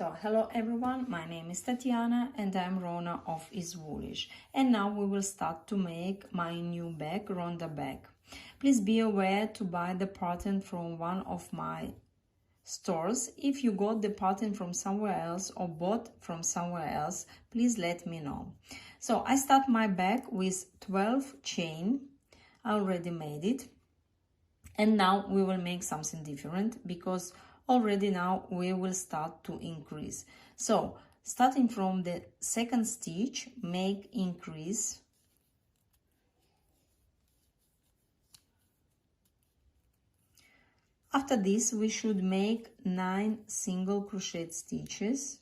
So, hello everyone, my name is Tatiana and I'm Rona of IsWoolish. And now we will start to make my new bag, Ronda bag. Please be aware to buy the pattern from one of my stores. If you got the pattern from somewhere else or bought from somewhere else, please let me know. So, I start my bag with 12 chain. I already made it. And now we will make something different because already now we will start to increase. So starting from the second stitch, make increase. After this we should make 9 single crochet stitches.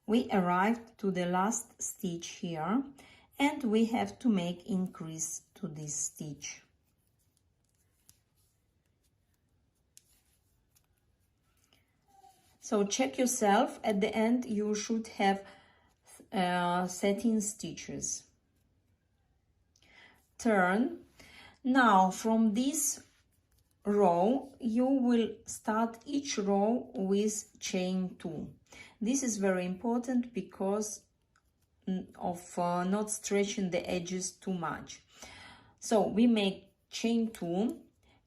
We arrived to the last stitch here and we have to make increase to this stitch. So check yourself, at the end you should have 13 stitches. Turn. Now from this row you will start each row with chain 2. This is very important because of not stretching the edges too much. So we make chain 2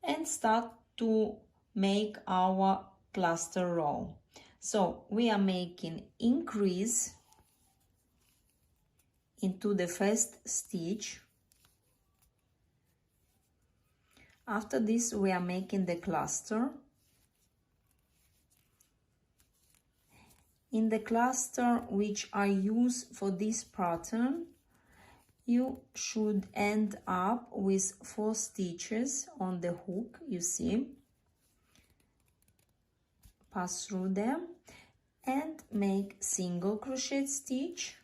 and start to make our cluster row. So we are making increase into the first stitch. After this we are making the cluster. In the cluster which I use for this pattern, you should end up with 4 stitches on the hook, you see. Pass through them and make single crochet stitch.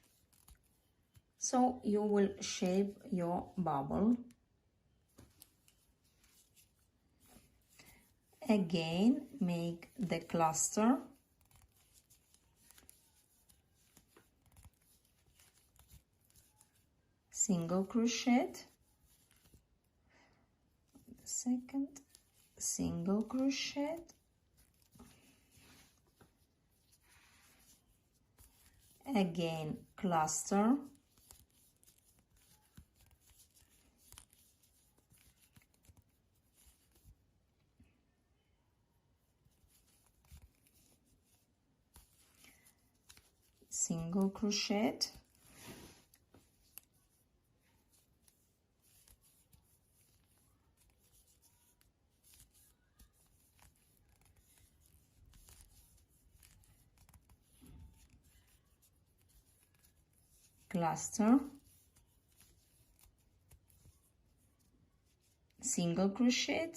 So you will shape your bubble. Again, make the cluster. Single crochet, second single crochet, again cluster, single crochet, cluster, single crochet,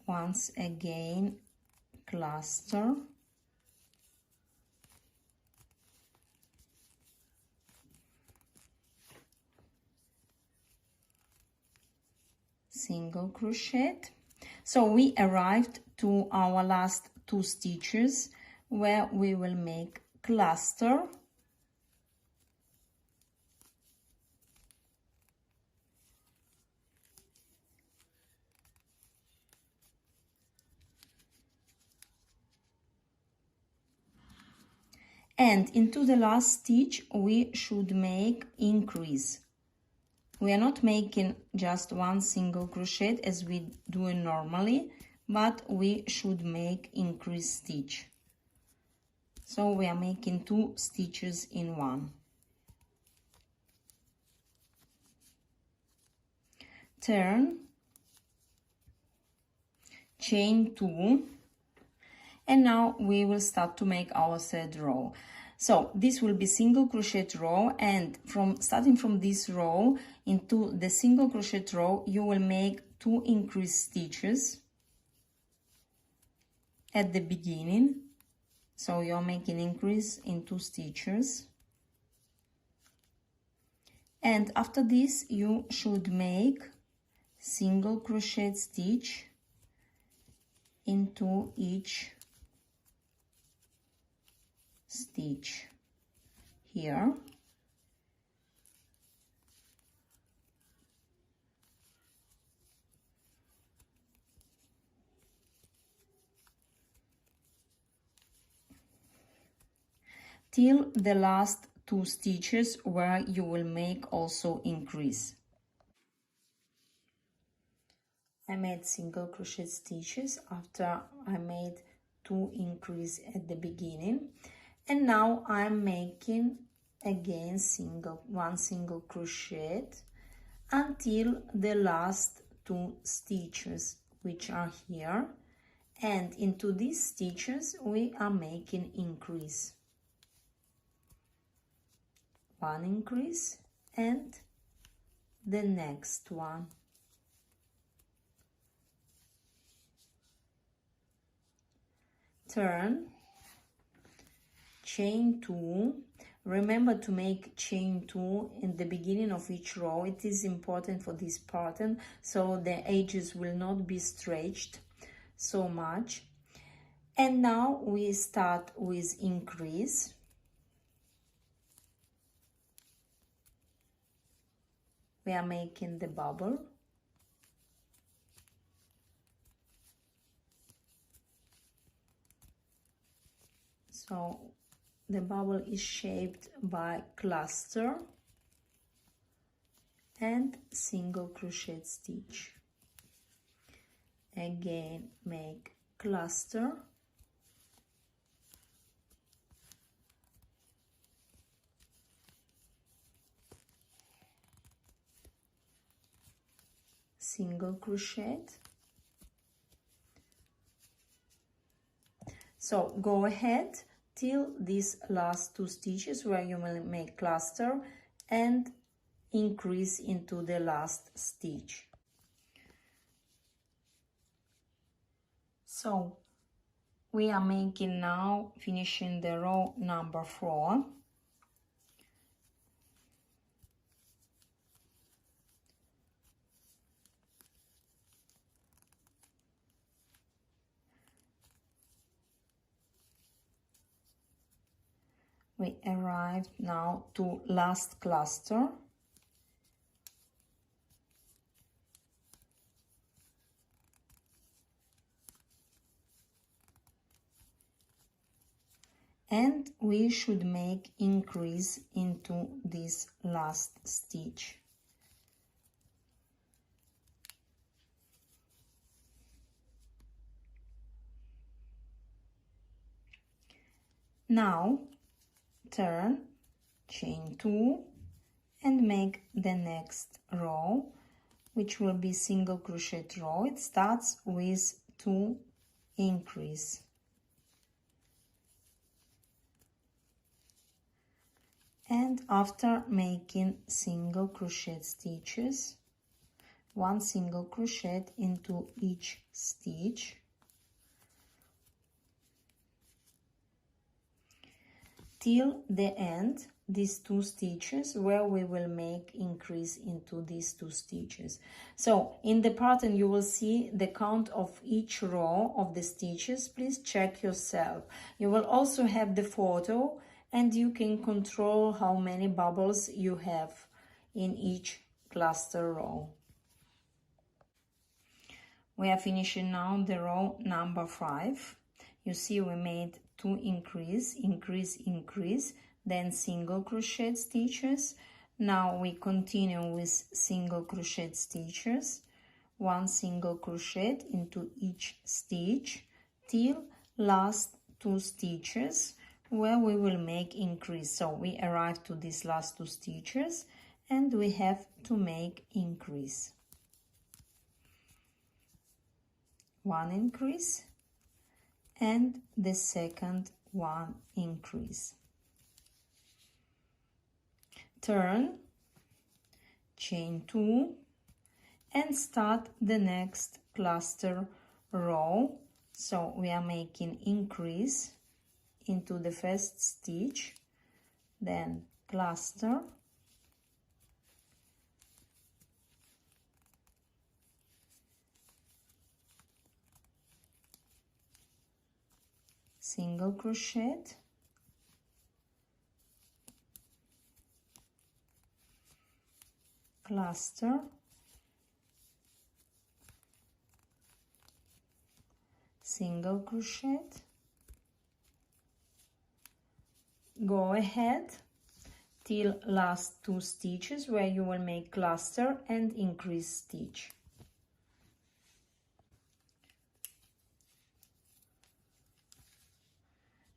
once again cluster, single crochet. So we arrived to our last 2 stitches where we will make cluster, and into the last stitch we should make increase. We are not making just 1 single crochet as we do normally, but we should make increase stitch. So we are making 2 stitches in one. Turn, chain 2, and now we will start to make our third row. So this will be single crochet row, and starting from this row into the single crochet row you will make 2 increase stitches at the beginning. So you're making increase in 2 stitches. And after this you should make single crochet stitch into each stitch here. Till the last 2 stitches where you will make also increase. I made single crochet stitches after I made 2 increase at the beginning, and now I'm making again one single crochet until the last 2 stitches, which are here, and into these stitches we are making increase. 1 increase and the next one. Turn, chain 2. Remember to make chain 2 in the beginning of each row. It is important for this pattern, so the edges will not be stretched so much. And now we start with increase. We are making the bubble. So the bubble is shaped by cluster and single crochet stitch. Again, make cluster, single crochet. So go ahead till these last 2 stitches where you will make cluster and increase into the last stitch. So we are making now, finishing the row number 4. We arrived now to last cluster. And we should make increase into this last stitch. Now turn, chain 2 and make the next row, which will be single crochet row. It starts with 2 increase. And after making single crochet stitches, 1 single crochet into each stitch. Till the end, these 2 stitches where we will make increase into these 2 stitches. So in the pattern you will see the count of each row of the stitches. Please check yourself. You will also have the photo and you can control how many bubbles you have in each cluster row. We are finishing now the row number 5. You see we made 2 increase, increase, increase, then single crochet stitches. Now we continue with single crochet stitches, 1 single crochet into each stitch till last 2 stitches where we will make increase. So we arrive to these last 2 stitches and we have to make increase. 1 increase and the second 1 increase. Turn, chain 2 and start the next cluster row. So we are making increase, into the first stitch, then cluster, single crochet, cluster, single crochet, go ahead till last 2 stitches where you will make cluster and increase stitch.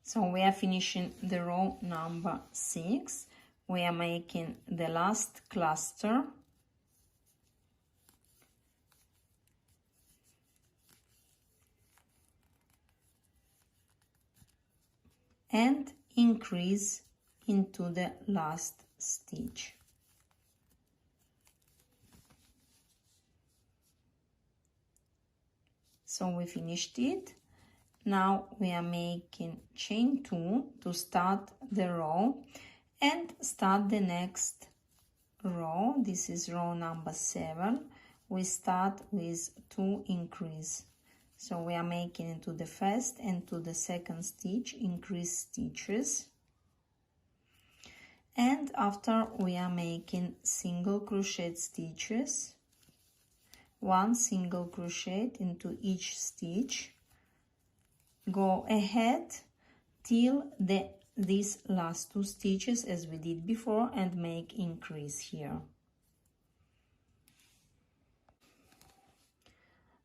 So we are finishing the row number 6. We are making the last cluster, and increase into the last stitch. So we finished it. Now we are making chain 2 to start the row and start the next row. This is row number 7. We start with 2 increase. So we are making into the first and to the second stitch increase stitches. And after we are making single crochet stitches, 1 single crochet into each stitch. Go ahead till these last 2 stitches as we did before and make increase here.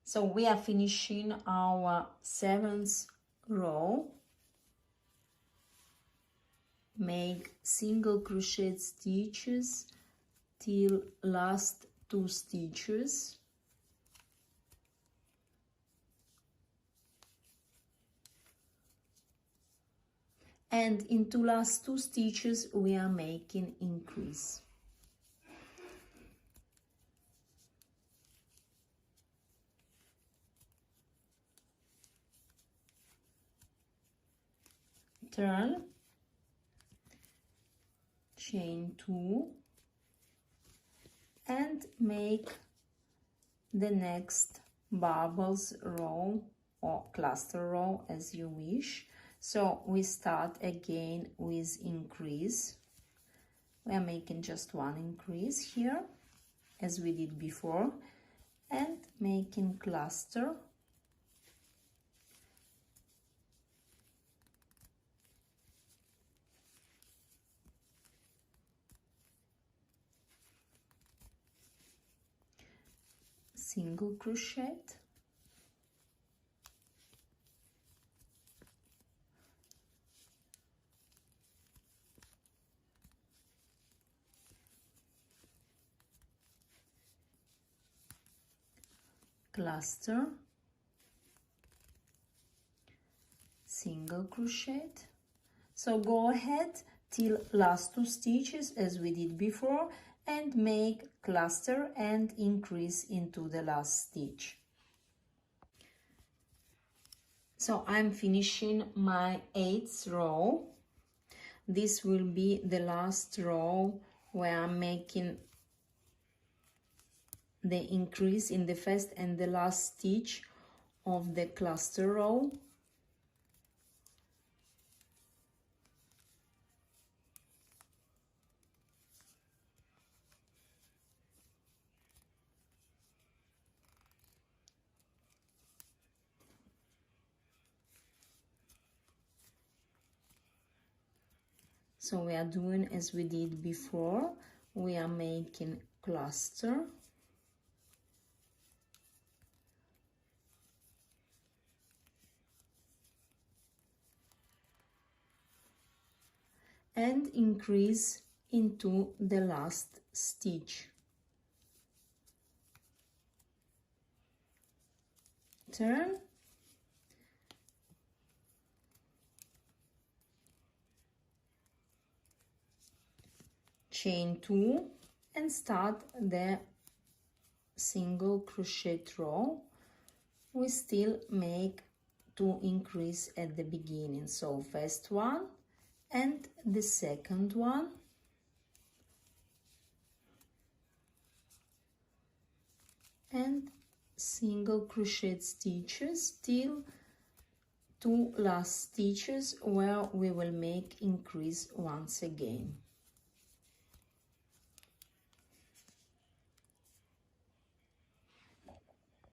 So we are finishing our 7th row. Make single crochet stitches till last 2 stitches. And into last 2 stitches we are making increase. Turn, chain 2 and make the next bubbles row or cluster row as you wish. So we start again with increase. We are making just 1 increase here as we did before and making cluster, single crochet, cluster, single crochet. So go ahead till last 2 stitches as we did before and make cluster and increase into the last stitch. So I'm finishing my 8th row. This will be the last row where I'm making the increase in the first and the last stitch of the cluster row. So we are doing as we did before. We are making cluster, and increase into the last stitch. Turn, chain 2 and start the single crochet row. We still make to increase at the beginning. So first one and the second one, and single crochet stitches till 2 last stitches where we will make increase once again.